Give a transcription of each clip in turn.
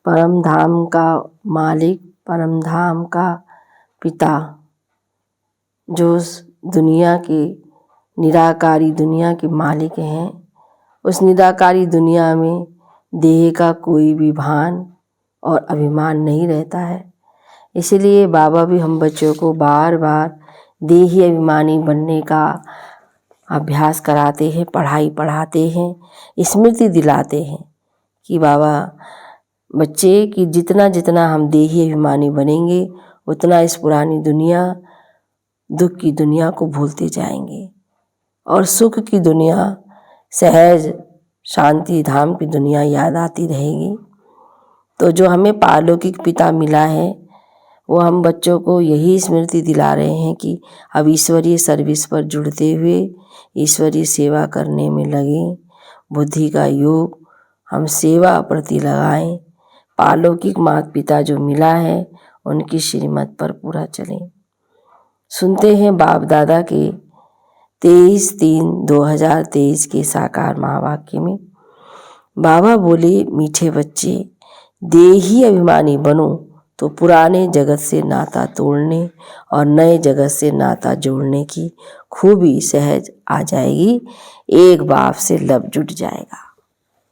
परम धाम का मालिक, परम धाम का पिता, जो दुनिया के निराकारी दुनिया के मालिक हैं, उस निराकारी दुनिया में देह का कोई भी भान और अभिमान नहीं रहता है। इसलिए बाबा भी हम बच्चों को बार बार देही अभिमानी बनने का अभ्यास कराते हैं, पढ़ाई पढ़ाते हैं, स्मृति दिलाते हैं कि बाबा बच्चे कि जितना जितना हम देही अभिमानी बनेंगे उतना इस पुरानी दुनिया, दुख की दुनिया को भूलते जाएंगे और सुख की दुनिया, सहज शांति धाम की दुनिया याद आती रहेगी। तो जो हमें पारलौकिक पिता मिला है वो हम बच्चों को यही स्मृति दिला रहे हैं कि अब ईश्वरीय सर्विस पर जुड़ते हुए ईश्वरीय सेवा करने में लगें, बुद्धि का योग हम सेवा प्रति लगाएं, पारलौकिक माता पिता जो मिला है उनकी श्रीमत पर पूरा चलें। सुनते हैं बाप दादा के 23/3/2023 के साकार महावाक्य में बाबा बोले, मीठे बच्चे, देही अभिमानी बनो तो पुराने जगत से नाता तोड़ने और नए जगत से नाता जोड़ने की खूबी सहज आ जाएगी, एक बाप से लब जुट जाएगा।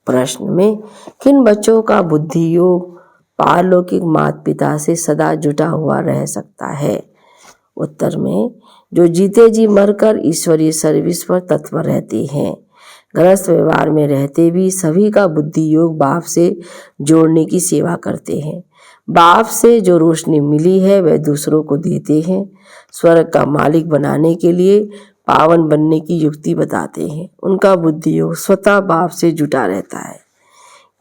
प्रश्न में किन बच्चों का बुद्धि योग पारलौकिक माता पिता से सदा जुटा हुआ रह सकता है? उत्तर में जो जीते जी मरकर ईश्वरीय सर्विस पर तत्पर रहते हैं, गृहस्थ व्यवहार में रहते भी सभी का बुद्धि योग बाप से जोड़ने की सेवा करते हैं। बाप से जो रोशनी मिली है वह दूसरों को देते हैं। स्वर्ग का मालिक बनाने के लिए पावन बनने की युक्ति बताते हैं। उनका बुद्धि योग स्वतः बाप से जुटा रहता है।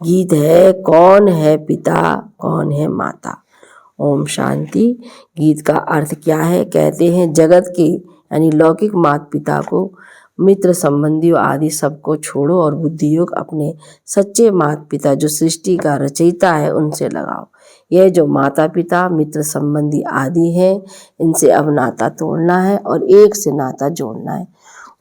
गीत है, कौन है पिता कौन है माता। ओम शांति। गीत का अर्थ क्या है? कहते हैं जगत के यानी लौकिक माता पिता को, मित्र संबंधियों आदि सबको छोड़ो और बुद्धि योग अपने सच्चे माता पिता जो सृष्टि का रचयिता है उनसे लगाओ। यह जो माता पिता मित्र संबंधी आदि हैं, इनसे अब नाता तोड़ना है और एक से नाता जोड़ना है।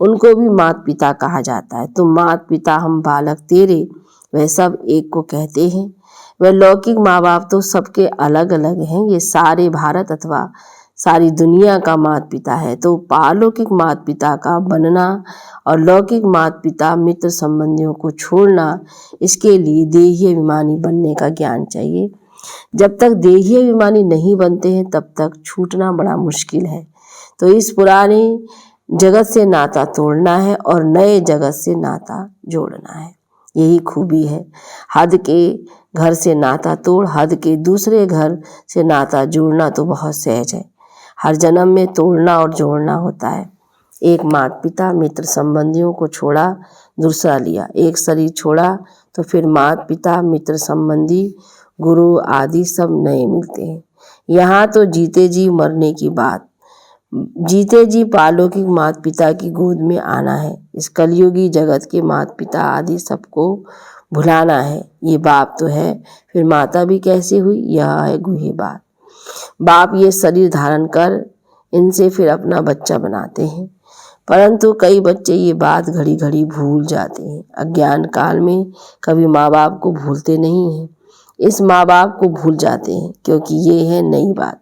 उनको भी माता पिता कहा जाता है। तो माता पिता हम बालक तेरे, वह सब एक को कहते हैं। वह लौकिक माँ बाप तो सबके अलग अलग हैं, ये सारे भारत अथवा सारी दुनिया का माता पिता है। तो पारलौकिक माता पिता का बनना और लौकिक माता पिता मित्र संबंधियों को छोड़ना, इसके लिए देही अभिमानी बनने का ज्ञान चाहिए। जब तक देही अभिमानी नहीं बनते हैं तब तक छूटना बड़ा मुश्किल है। तो इस पुराने जगत से नाता तोड़ना है और नए जगत से नाता जोड़ना है, यही खूबी है। हद के घर से नाता तोड़, हद के दूसरे घर से नाता जोड़ना तो बहुत सहज है। हर जन्म में तोड़ना और जोड़ना होता है। एक माता पिता मित्र संबंधियों को छोड़ा, दूसरा लिया। एक शरीर छोड़ा तो फिर माता पिता मित्र संबंधी गुरु आदि सब नए मिलते हैं। यहाँ तो जीते जी मरने की बात, जीते जी पारलौकिक माता पिता की गोद में आना है। इस कलयुगी जगत के माता पिता आदि सबको भुलाना है। ये बाप तो है, फिर माता भी कैसे हुई? यह है गुहे बात। बाप ये शरीर धारण कर इनसे फिर अपना बच्चा बनाते हैं, परंतु कई बच्चे ये बात घड़ी घड़ी भूल जाते हैं। अज्ञान काल में कभी माँ बाप को भूलते नहीं हैं, इस माँ बाप को भूल जाते हैं क्योंकि ये है नई बात।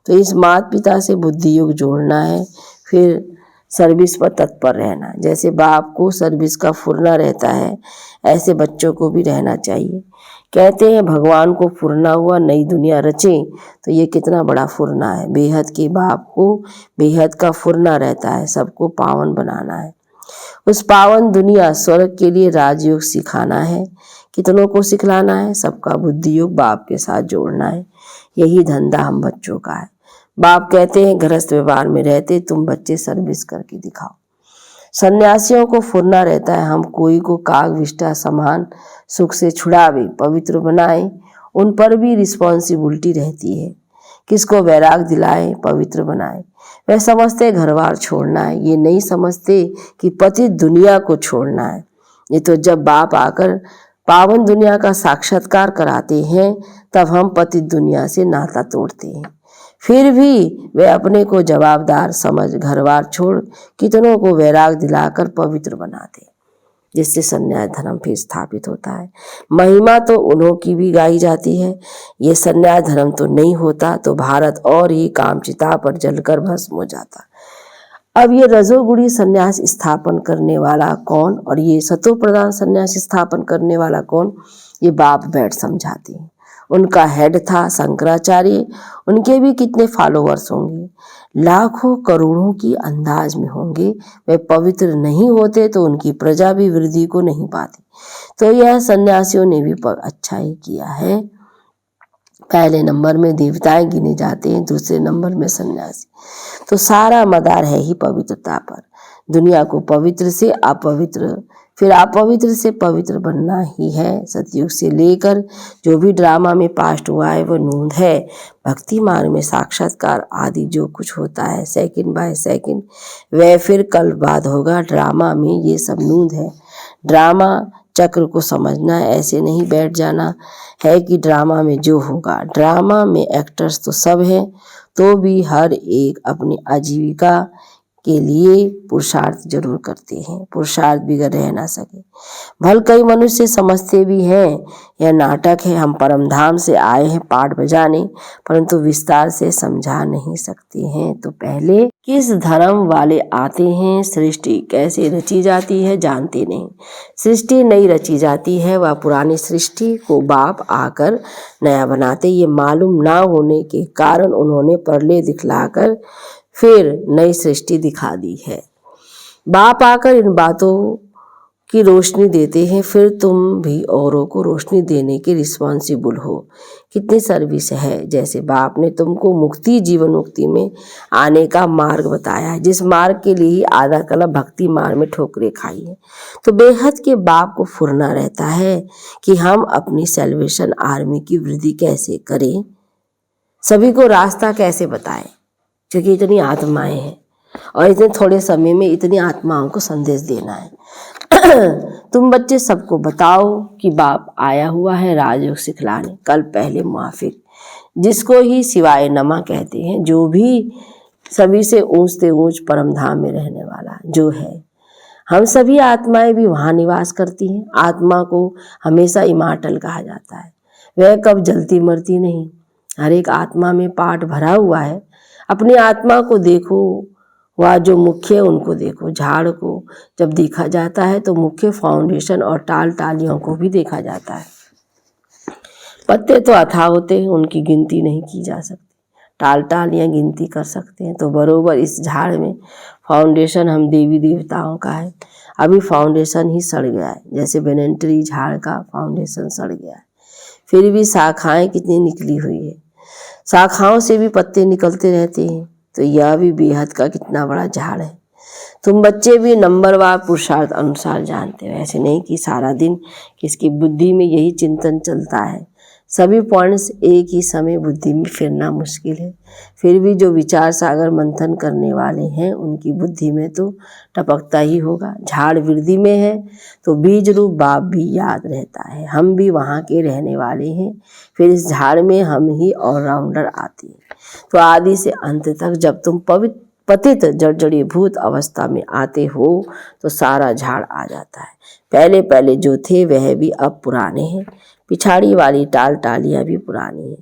तो इस माता पिता से बुद्धि योग जोड़ना है, फिर सर्विस पर तत्पर रहना। जैसे बाप को सर्विस का फुरना रहता है, ऐसे बच्चों को भी रहना चाहिए। कहते हैं भगवान को फुरना हुआ नई दुनिया रचे, तो ये कितना बड़ा फुरना है। बेहद के बाप को बेहद का फुरना रहता है, सबको पावन बनाना है। उस पावन दुनिया स्वर्ग के लिए राजयोग सिखाना है। कितनों को सिखलाना है? सबका बुद्धि योग बाप के साथ जोड़ना है। यही धंधा हम बच्चों का है। बाप कहते हैं गृहस्थ व्यवहार में रहते तुम बच्चे सर्विस करके दिखाओ। सन्यासियों को फुरना रहता है हम कोई को काग विष्ठा समान सुख से छुड़ावे, पवित्र बनाए। उन पर भी रिस्पॉन्सिबिलिटी रहती है, किसको वैराग दिलाए, पवित्र बनाए। वह समझते घरबार छोड़ना है, ये नहीं समझते कि पतित दुनिया को छोड़ना है। ये तो जब बाप आकर पावन दुनिया का साक्षात्कार कराते हैं तब हम पतित दुनिया से नाता तोड़ते हैं। फिर भी वे अपने को जवाबदार समझ घरबार छोड़ कितनों को वैराग दिलाकर पवित्र बनाते। जिससे संन्यास धर्म फिर स्थापित होता है। महिमा तो उन्हों की भी गाई जाती है। ये संन्यास धर्म तो नहीं होता तो भारत और ही कामचिता पर जलकर भस्म हो जाता। अब ये रजोगुणी संन्यास स्थापन करने वाला कौन और ये सतो प्रधान संन्यास स्थापन करने वाला कौन, ये बाप बैठ समझाते हैं। उनका हेड था शंकराचार्य। उनके भी कितने फॉलोअर्स होंगे, लाखों करोड़ों की अंदाज में होंगे। वे पवित्र नहीं होते तो उनकी प्रजा भी वृद्धि को नहीं पाती। तो यह सन्यासियों ने भी अच्छा ही किया है। पहले नंबर में देवताएं गिने जाते हैं, दूसरे नंबर में सन्यासी। तो सारा मदार है ही पवित्रता पर। दुनिया को पवित्र से अपवित्र, फिर अपवित्र से पवित्र बनना ही है। सतयुग से लेकर जो भी ड्रामा में पास्ट हुआ है वो नूंद है। भक्ति मार्ग में साक्षात्कार आदि जो कुछ होता है सेकंड बाय सेकंड, वह फिर कल बाद होगा। ड्रामा में ये सब नूंद है। ड्रामा चक्र को समझना है, ऐसे नहीं बैठ जाना है कि ड्रामा में जो होगा। ड्रामा में एक्टर्स तो सब हैं, तो भी हर एक अपनी आजीविका के लिए पुरुषार्थ जरूर करते हैं। पुरुषार्थ बिगड़ रह ना सके। भल कई मनुष्य समझते भी हैं यह नाटक है, हम परम धाम से आए हैं पाठ बजाने, परंतु विस्तार से समझा नहीं सकते हैं। तो पहले किस धर्म वाले आते हैं, सृष्टि कैसे रची जाती है जानते नहीं। सृष्टि नई रची जाती है, वह पुरानी सृष्टि को बाप आकर नया बनाते। ये मालूम ना होने के कारण उन्होंने प्रलय दिखलाकर फिर नई सृष्टि दिखा दी है। बाप आकर इन बातों की रोशनी देते हैं, फिर तुम भी औरों को रोशनी देने के रिस्पॉन्सिबल हो। कितनी सर्विस है। जैसे बाप ने तुमको मुक्ति जीवन मुक्ति में आने का मार्ग बताया है, जिस मार्ग के लिए आधा कला भक्ति मार्ग में ठोकरें खाई है, तो बेहद के बाप को फुरना रहता है कि हम अपनी सेल्वेशन आर्मी की वृद्धि कैसे करें, सभी को रास्ता कैसे बताएं, क्योंकि इतनी आत्माएं हैं और इतने थोड़े समय में इतनी आत्माओं को संदेश देना है। तुम बच्चे सबको बताओ कि बाप आया हुआ है राजयोग सिखलाने। कल पहले मुआफिक, जिसको ही सिवाय नमा कहते हैं, जो भी सभी से ऊंचते ऊंच परम धाम में रहने वाला जो है। हम सभी आत्माएं भी वहाँ निवास करती हैं। आत्मा को हमेशा इमार्टल कहा जाता है, वह कब जलती मरती नहीं। हर एक आत्मा में पाठ भरा हुआ है। अपनी आत्मा को देखो, वह जो मुख्य है उनको देखो। झाड़ को जब देखा जाता है तो मुख्य, फाउंडेशन और टाल टालियों को भी देखा जाता है। पत्ते तो अथाह होते हैं, उनकी गिनती नहीं की जा सकती। टाल टालियाँ गिनती कर सकते हैं। तो बरोबर इस झाड़ में फाउंडेशन हम देवी देवताओं का है। अभी फाउंडेशन ही सड़ गया है, जैसे बेनेंट्री झाड़ का फाउंडेशन सड़ गया है, फिर भी शाखाएं कितनी निकली हुई है। शाखाओं से भी पत्ते निकलते रहते हैं। तो यह भी बेहद का कितना बड़ा झाड़ है। तुम बच्चे भी नंबरवार पुरुषार्थ अनुसार जानते हो। ऐसे नहीं कि सारा दिन किसकी बुद्धि में यही चिंतन चलता है। सभी पॉइंट्स एक ही समय बुद्धि में फिरना मुश्किल है। फिर भी जो विचार सागर मंथन करने वाले हैं उनकी बुद्धि में तो टपकता ही होगा। झाड़ वृद्धि में है तो बीज रूप बाप भी याद रहता है। हम भी वहाँ के रहने वाले हैं। फिर इस झाड़ में हम ही ऑलराउंडर आते हैं। तो आदि से अंत तक जब तुम पतित जड़जड़ीभूत अवस्था में आते हो तो सारा झाड़ आ जाता है। पहले पहले जो थे वह भी अब पुराने हैं। पिछाड़ी वाली टाल टालियाँ भी पुरानी है।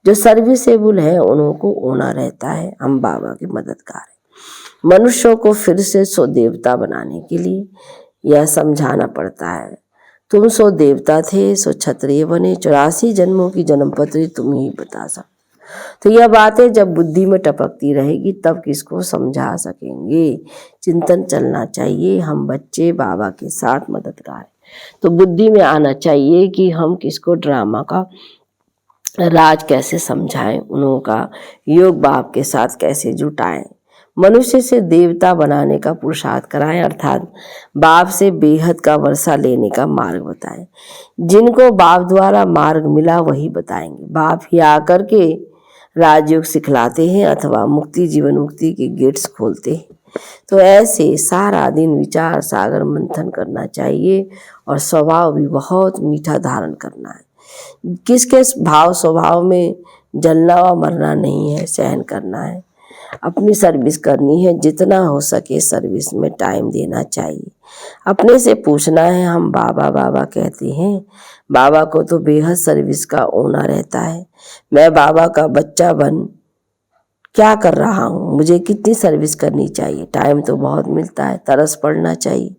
जो सर्विसेबल है उन्हों को होना रहता है। हम बाबा के मददगार हैं। मनुष्यों को फिर से सो देवता बनाने के लिए यह समझाना पड़ता है। तुम सो देवता थे, सो क्षत्रिय बने, 84 जन्मों की जन्मपत्री तुम ही बता सकते। तो यह बातें जब बुद्धि में टपकती रहेगी तब किसको समझा सकेंगे। चिंतन चलना चाहिए। हम बच्चे बाबा के साथ मददगार हैं। तो बुद्धि में आना चाहिए कि हम किसको ड्रामा का राज कैसे समझाएं, उन्हों का योग बाप के साथ कैसे जुटाएं, मनुष्य से देवता बनाने का पुरुषार्थ कराएं, अर्थात बाप से बेहद का वर्षा लेने का मार्ग बताएं। जिनको बाप द्वारा मार्ग मिला वही बताएंगे। बाप ही आकर के राजयोग सिखलाते हैं अथवा मुक्ति जीवन मुक्ति के गेट्स खोलते हैं। तो ऐसे सारा दिन विचार सागर मंथन करना चाहिए और स्वभाव भी बहुत मीठा धारण करना है। किसके भाव स्वभाव में जलना व मरना नहीं है, सहन करना है। अपनी सर्विस करनी है, जितना हो सके सर्विस में टाइम देना चाहिए। अपने से पूछना है, हम बाबा बाबा कहते हैं, बाबा को तो बेहद सर्विस का होना रहता है। मैं बाबा का बच्चा बन क्या कर रहा हूँ, मुझे कितनी सर्विस करनी चाहिए। टाइम तो बहुत मिलता है, तरस पड़ना चाहिए।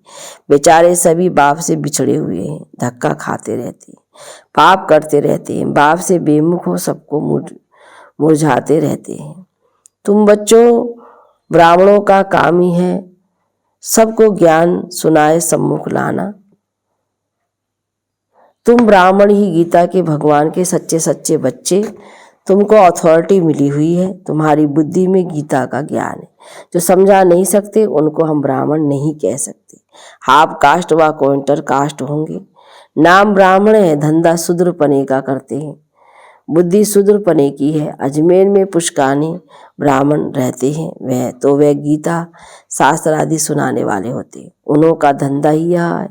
बेचारे सभी बाप से बिछड़े हुए हैं, धक्का खाते रहते हैं, पाप करते रहते हैं, बाप से बेमुख हो सबको मुरझाते रहते हैं। तुम बच्चों, ब्राह्मणों का काम ही है सबको ज्ञान सुनाए सम्मुख लाना। तुम ब्राह्मण ही गीता के भगवान के सच्चे सच्चे बच्चे, तुमको अथॉरिटी मिली हुई है, तुम्हारी बुद्धि में गीता का ज्ञान है। जो समझा नहीं सकते उनको हम ब्राह्मण नहीं कह सकते, हाफ कास्ट व क्वार्टर कास्ट होंगे। नाम ब्राह्मण है, धंधा शूद्र पने का करते हैं, बुद्धि शूद्र पने की है। अजमेर में पुष्कानी ब्राह्मण रहते हैं, वह गीता शास्त्र आदि सुनाने वाले होते हैं। उन्हों का धंधा ही यह है,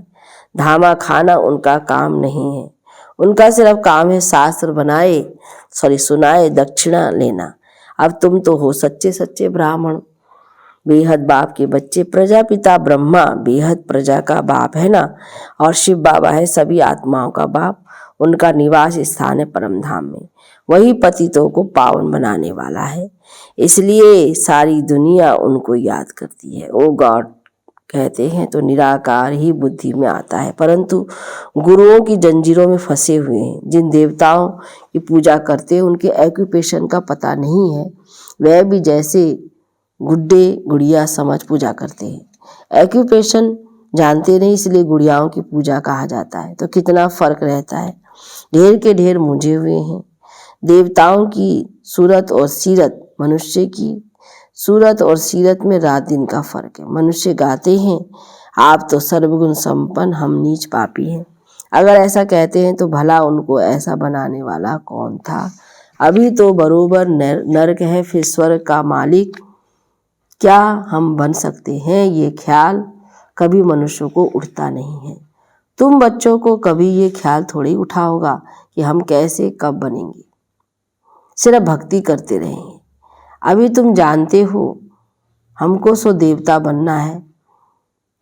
धामा खाना उनका काम नहीं है। उनका सिर्फ काम है शास्त्र सुनाए, दक्षिणा लेना। अब तुम तो हो सच्चे सच्चे ब्राह्मण, बेहद बाप के बच्चे। प्रजापिता ब्रह्मा बेहद प्रजा का बाप है ना, और शिव बाबा है सभी आत्माओं का बाप। उनका निवास स्थान है परम धाम में, वही पतितों को पावन बनाने वाला है, इसलिए सारी दुनिया उनको याद करती है। ओ गॉड कहते हैं तो निराकार ही बुद्धि में आता है, परंतु गुरुओं की जंजीरों में फंसे हुए हैं। जिन देवताओं की पूजा करते हैं उनके ऑक्यूपेशन का पता नहीं है, वह भी जैसे गुड्डे गुड़िया समझ पूजा करते हैं। ऑक्यूपेशन जानते नहीं, इसलिए गुड़ियाओं की पूजा कहा जाता है। तो कितना फर्क रहता है, ढेर के ढेर मुझे हुए हैं। देवताओं की सूरत और सीरत, मनुष्य की सूरत और सीरत में रात दिन का फर्क है। मनुष्य गाते हैं, आप तो सर्वगुण संपन्न, हम नीच पापी हैं। अगर ऐसा कहते हैं तो भला उनको ऐसा बनाने वाला कौन था। अभी तो बरोबर नरक है, फिर स्वर्ग का मालिक क्या हम बन सकते हैं, ये ख्याल कभी मनुष्यों को उठता नहीं है। तुम बच्चों को कभी ये ख्याल थोड़ी उठा होगा कि हम कैसे कब बनेंगे, सिर्फ भक्ति करते रहेंगे। अभी तुम जानते हो हमको सो देवता बनना है,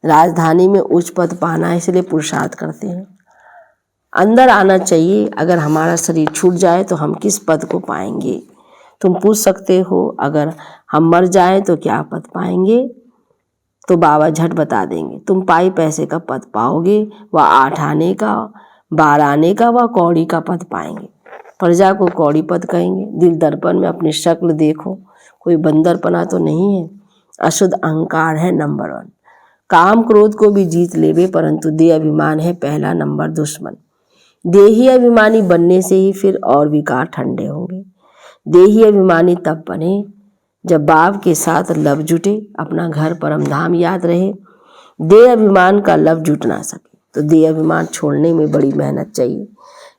राजधानी में उच्च पद पाना है, इसलिए पुरुषार्थ करते हैं। अंदर आना चाहिए, अगर हमारा शरीर छूट जाए तो हम किस पद को पाएंगे। तुम पूछ सकते हो अगर हम मर जाएं तो क्या पद पाएंगे, तो बाबा झट बता देंगे, तुम पाई पैसे का पद पाओगे, व 8 आने का, 12 आने का व कौड़ी का पद पाएंगे। प्रजा को कौड़ी पद कहेंगे। दिल दर्पण में अपनी शक्ल देखो, कोई बंदरपना तो नहीं है, अशुद्ध अहंकार है नंबर 1। काम क्रोध को भी जीत लेवे, परंतु देह अभिमान है पहला नंबर दुश्मन। देही अभिमानी बनने से ही फिर और विकार ठंडे होंगे। देही अभिमानी तब बने जब बाप के साथ लव जुटे, अपना घर परम धाम याद रहे। देह अभिमान का लव जुट ना सके तो देह अभिमान छोड़ने में बड़ी मेहनत चाहिए।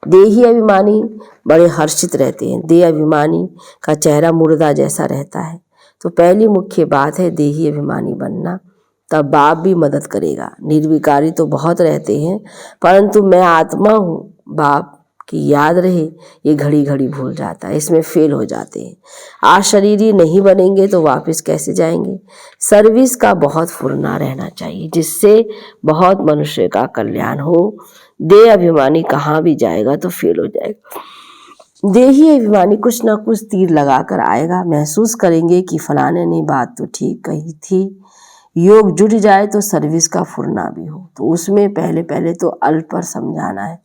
देही अभिमानी बड़े हर्षित रहते हैं, देह अभिमानी का चेहरा मुर्दा जैसा रहता है। तो पहली मुख्य बात है देही अभिमानी बनना, तब बाप भी मदद करेगा। निर्विकारी तो बहुत रहते हैं, परंतु मैं आत्मा हूँ बाप की याद रहे, ये घड़ी घड़ी भूल जाता है, इसमें फेल हो जाते हैं। आज शरीरी नहीं बनेंगे तो वापस कैसे जाएंगे। सर्विस का बहुत फुरना रहना चाहिए, जिससे बहुत मनुष्य का कल्याण हो। देह अभिमानी कहाँ भी जाएगा तो फेल हो जाएगा। देही अभिमानी कुछ ना कुछ तीर लगा कर आएगा। महसूस करेंगे कि फलाने ने बात तो ठीक कही थी। योग जुट जाए तो सर्विस का फुरना भी हो, तो उसमें पहले पहले तो अल्प पर समझाना है,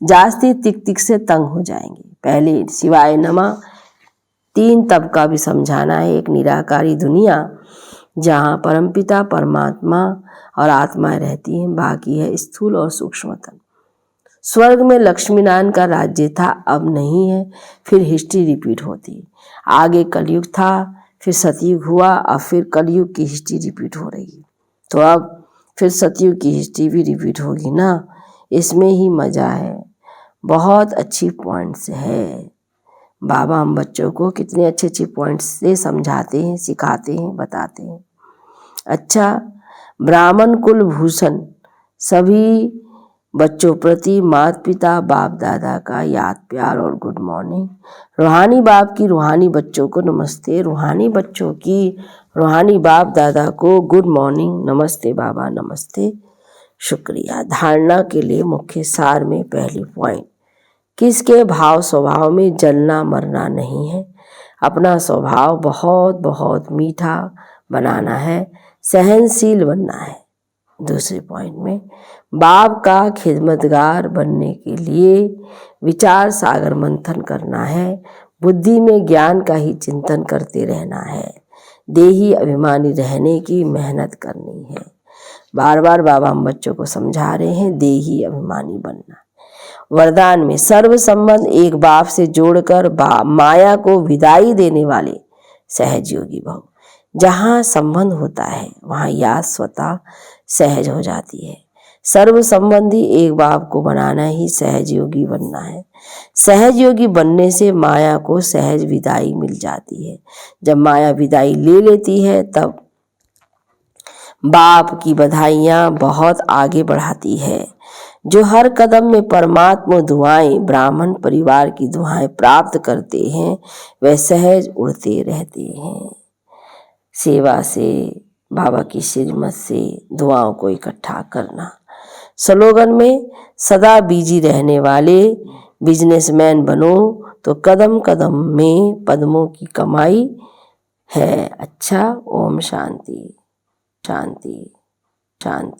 जास्ती तिक तिक से तंग हो जाएंगे। पहले शिवाय नमा 3 तब का भी समझाना है। एक निराकारी दुनिया जहाँ परमपिता परमात्मा और आत्माएं रहती हैं, बाकी है स्थूल और सूक्ष्मतम। स्वर्ग में लक्ष्मीनारायण का राज्य था, अब नहीं है, फिर हिस्ट्री रिपीट होती। आगे कलयुग था, फिर सतयुग हुआ, अब फिर कलयुग की हिस्ट्री रिपीट हो रही है, तो अब फिर सतयुग की हिस्ट्री भी रिपीट होगी ना। इसमें ही मज़ा है, बहुत अच्छी पॉइंट्स है। बाबा हम बच्चों को कितने अच्छे अच्छे पॉइंट्स से समझाते हैं, सिखाते हैं, बताते हैं। अच्छा, ब्राह्मण कुल भूषण सभी बच्चों प्रति माता पिता बाप दादा का याद प्यार और गुड मॉर्निंग। रूहानी बाप की रूहानी बच्चों को नमस्ते। रूहानी बच्चों की रूहानी बाप दादा को गुड मॉर्निंग। नमस्ते बाबा, नमस्ते, शुक्रिया। धारणा के लिए मुख्य सार में पहली पॉइंट, किसके भाव स्वभाव में जलना मरना नहीं है। अपना स्वभाव बहुत बहुत मीठा बनाना है, सहनशील बनना है। दूसरे पॉइंट में, बाप का खिदमतगार बनने के लिए विचार सागर मंथन करना है, बुद्धि में ज्ञान का ही चिंतन करते रहना है, देही अभिमानी रहने की मेहनत करनी है। बार बार बाबा हम बच्चों को समझा रहे हैं, देही अभिमानी बनना। वरदान में सर्व संबंध एक बाप से जोड़कर माया को विदाई देने वाले सहज योगी भव। जहाँ संबंध होता है वहाँ याद स्वतः सहज हो जाती है। सर्व संबंधी एक बाप को बनाना ही सहज योगी बनना है। सहज योगी बनने से माया को सहज विदाई मिल जाती है। जब माया विदाई ले लेती है तब बाप की बधाइयाँ बहुत आगे बढ़ाती है। जो हर कदम में परमात्मा दुआएं, ब्राह्मण परिवार की दुआएं प्राप्त करते हैं, वे सहज उड़ते रहते हैं। सेवा से, बाबा की श्रीमत से दुआओं को इकट्ठा करना। स्लोगन में सदा बिजी रहने वाले बिजनेसमैन बनो तो कदम कदम में पद्मों की कमाई है। अच्छा, ओम शांति शांति शांति।